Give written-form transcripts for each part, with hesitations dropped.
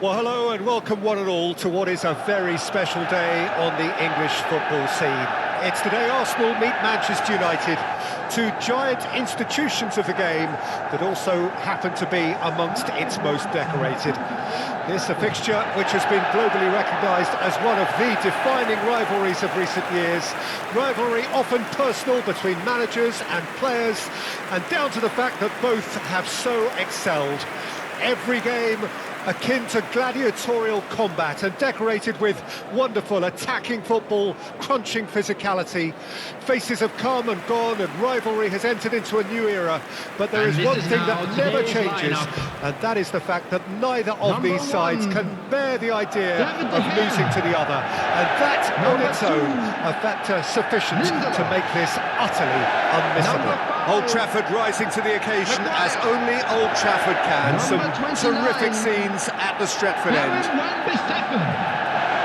Well, hello and welcome one and all to what is a very special day on the English football scene. It's the day Arsenal meet Manchester United, two giant institutions of the game that also happen to be amongst its most decorated. This a fixture which has been globally recognised as one of the defining rivalries of recent years. Rivalry often personal between managers and players, and down to the fact that both have so excelled. Every game akin to gladiatorial combat and decorated with wonderful attacking football, crunching physicality. Faces have come and gone and rivalry has entered into a new era, but there is one thing that never changes, and that is the fact that neither of these sides can bear the idea of losing to the other, and that on its own a factor sufficient to make this utterly unmissable. Old Trafford rising to the occasion as only Old Trafford can. Some terrific scenes at the Stretford end.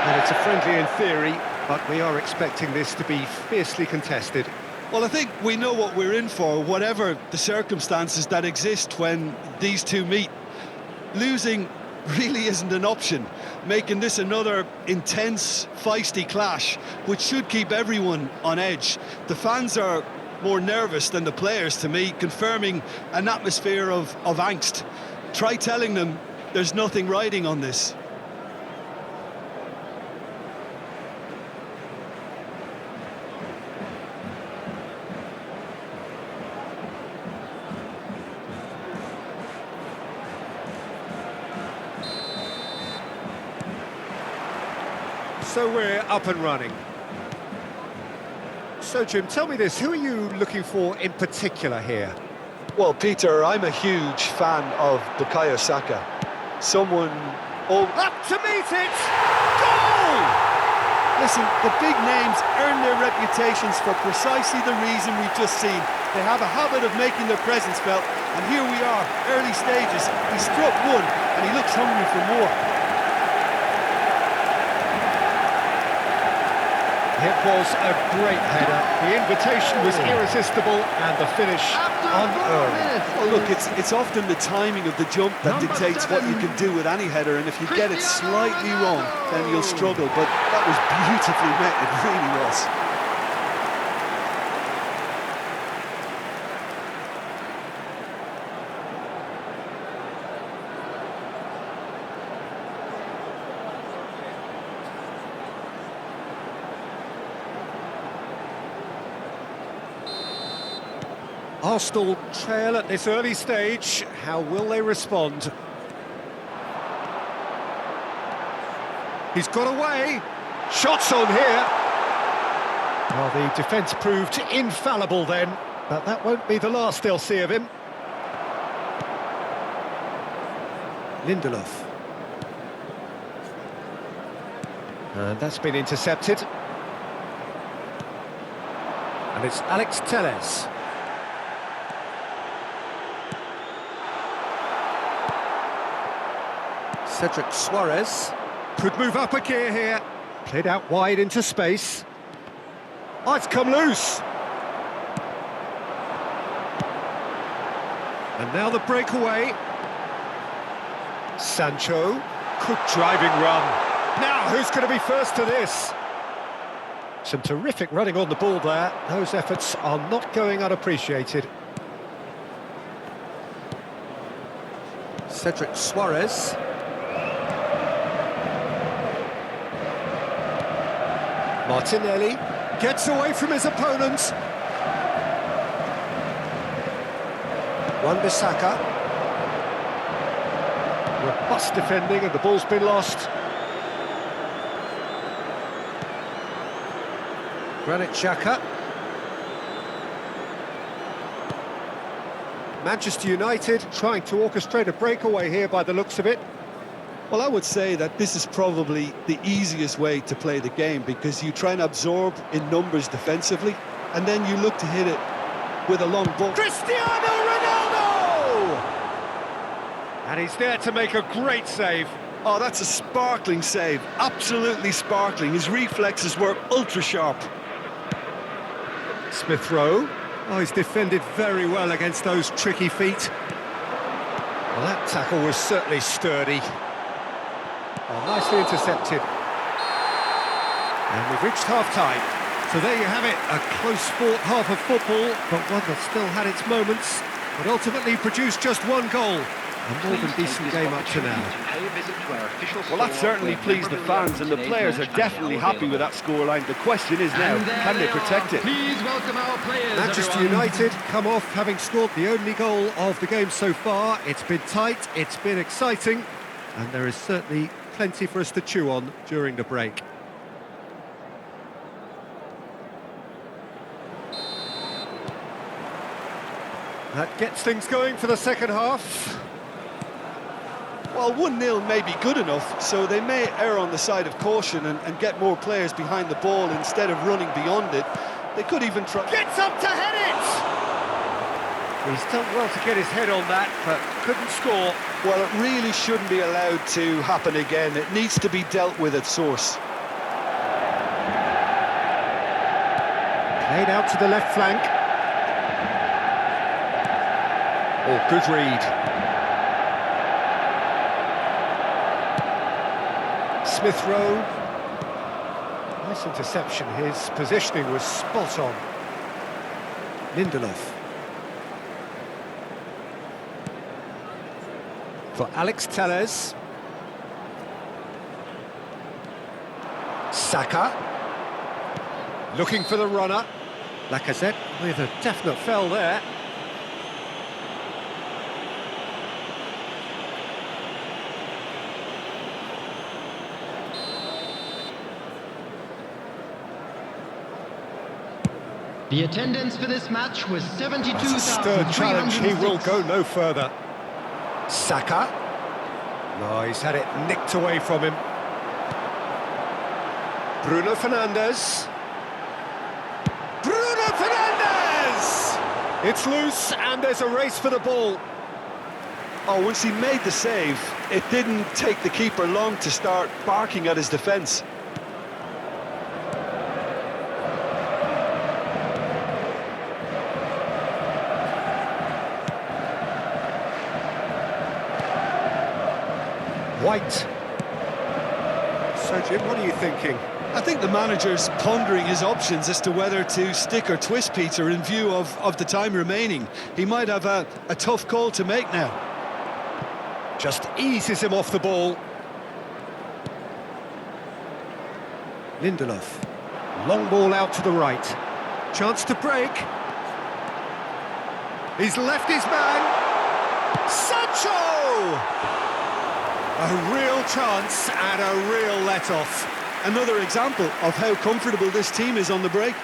And it's a friendly in theory, but we are expecting this to be fiercely contested. Well, I think we know what we're in for, whatever the circumstances that exist when these two meet. Losing really isn't an option, making this another intense, feisty clash, which should keep everyone on edge. The fans are more nervous than the players, to me, confirming an atmosphere of angst. Try telling them there's nothing riding on this. So we're up and running. So, Jim, tell me this, who are you looking for in particular here? Well, Peter, I'm a huge fan of Bukayo Saka. Someone... Up to meet it! Goal! Listen, the big names earn their reputations for precisely the reason we've just seen. They have a habit of making their presence felt, and here we are, early stages. He struck one, and he looks hungry for more. It was a great header. The invitation was irresistible and the finish unearned. Well, look, it's often the timing of the jump that dictates what you can do with any header, and if you get it slightly wrong, then you'll struggle. But that was beautifully met, it really was. Arsenal trail at this early stage. How will they respond? He's got away. Shots on here. Well, the defence proved infallible then, but that won't be the last they'll see of him. Lindelof. And that's been intercepted. And it's Alex Telles. Cedric Suarez could move up a gear here. Played out wide into space. Oh, it's come loose. And now the breakaway. Sancho. Good driving run. Now, who's going to be first to this? Some terrific running on the ball there. Those efforts are not going unappreciated. Cedric Suarez. Martinelli gets away from his opponents. Wan-Bissaka. Robust defending and the ball's been lost. Granit Xhaka. Manchester United trying to orchestrate a breakaway here by the looks of it. Well, I would say that this is probably the easiest way to play the game, because you try and absorb in numbers defensively, and then you look to hit it with a long ball. Cristiano Ronaldo! And he's there to make a great save. Oh, that's a sparkling save, absolutely sparkling. His reflexes were ultra sharp. Smith Rowe. Oh, he's defended very well against those tricky feet. Well, that tackle was certainly sturdy. Well, nicely intercepted. And we've reached half-time. So there you have it, a close-fought half of football, but one that still had its moments, but ultimately produced just one goal. A more than decent game up to now. Well, that certainly pleased the fans, and the players are definitely happy with that scoreline. The question is now, can they protect it? Please welcome our players, Manchester United come off having scored the only goal of the game so far. It's been tight, it's been exciting, and there is certainly plenty for us to chew on during the break. That gets things going for the second half. Well, 1-0 may be good enough, so they may err on the side of caution and get more players behind the ball instead of running beyond it. They could even try... Gets up to head it! He's done well to get his head on that, but couldn't score. Well, it really shouldn't be allowed to happen again. It needs to be dealt with at source. Played out to the left flank. Oh, good read. Smith Rowe. Nice interception. His positioning was spot on. Lindelof. For Alex Telles. Saka. Looking for the runner. Lacazette with a definite foul there. The attendance for this match was 72,306. That's a stern challenge, he will go no further. Saka. No, he's had it nicked away from him. Bruno Fernandes. Bruno Fernandes! It's loose and there's a race for the ball. Oh, once he made the save, it didn't take the keeper long to start barking at his defence. White. So, Jim, what are you thinking? I think the manager's pondering his options as to whether to stick or twist Peter in view of the time remaining. He might have a tough call to make now. Just eases him off the ball. Lindelof. Long ball out to the right. Chance to break. He's left his man. Sancho! A real chance and a real let-off. Another example of how comfortable this team is on the break.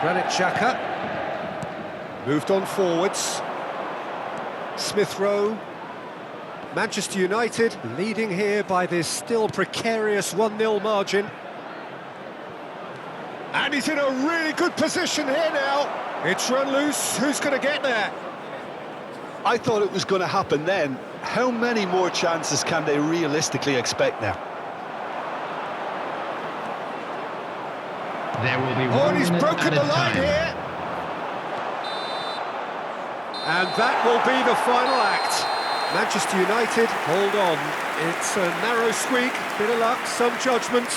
Granit Xhaka. Moved on forwards. Smith Rowe. Manchester United leading here by this still precarious 1-0 margin. And he's in a really good position here now. It's run loose. Who's going to get there? I thought it was going to happen then. How many more chances can they realistically expect now? There will be Oh, and he's one broken at the a line time. here. And that will be the final act. Manchester United hold on. It's a narrow squeak, bit of luck, some judgment.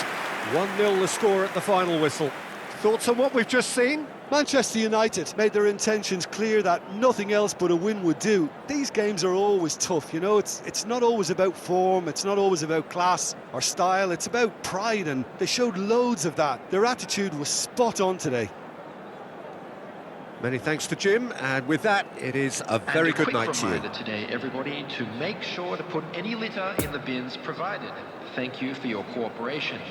1-0 the score at the final whistle. Thoughts on what we've just seen? Manchester United made their intentions clear that nothing else but a win would do. These games are always tough, you know, it's not always about form, it's not always about class or style, it's about pride, and they showed loads of that. Their attitude was spot on today. Many thanks to Jim, and with that, it is a very good night to you. And a quick reminder today, everybody, to make sure to put any litter in the bins provided. Thank you for your cooperation.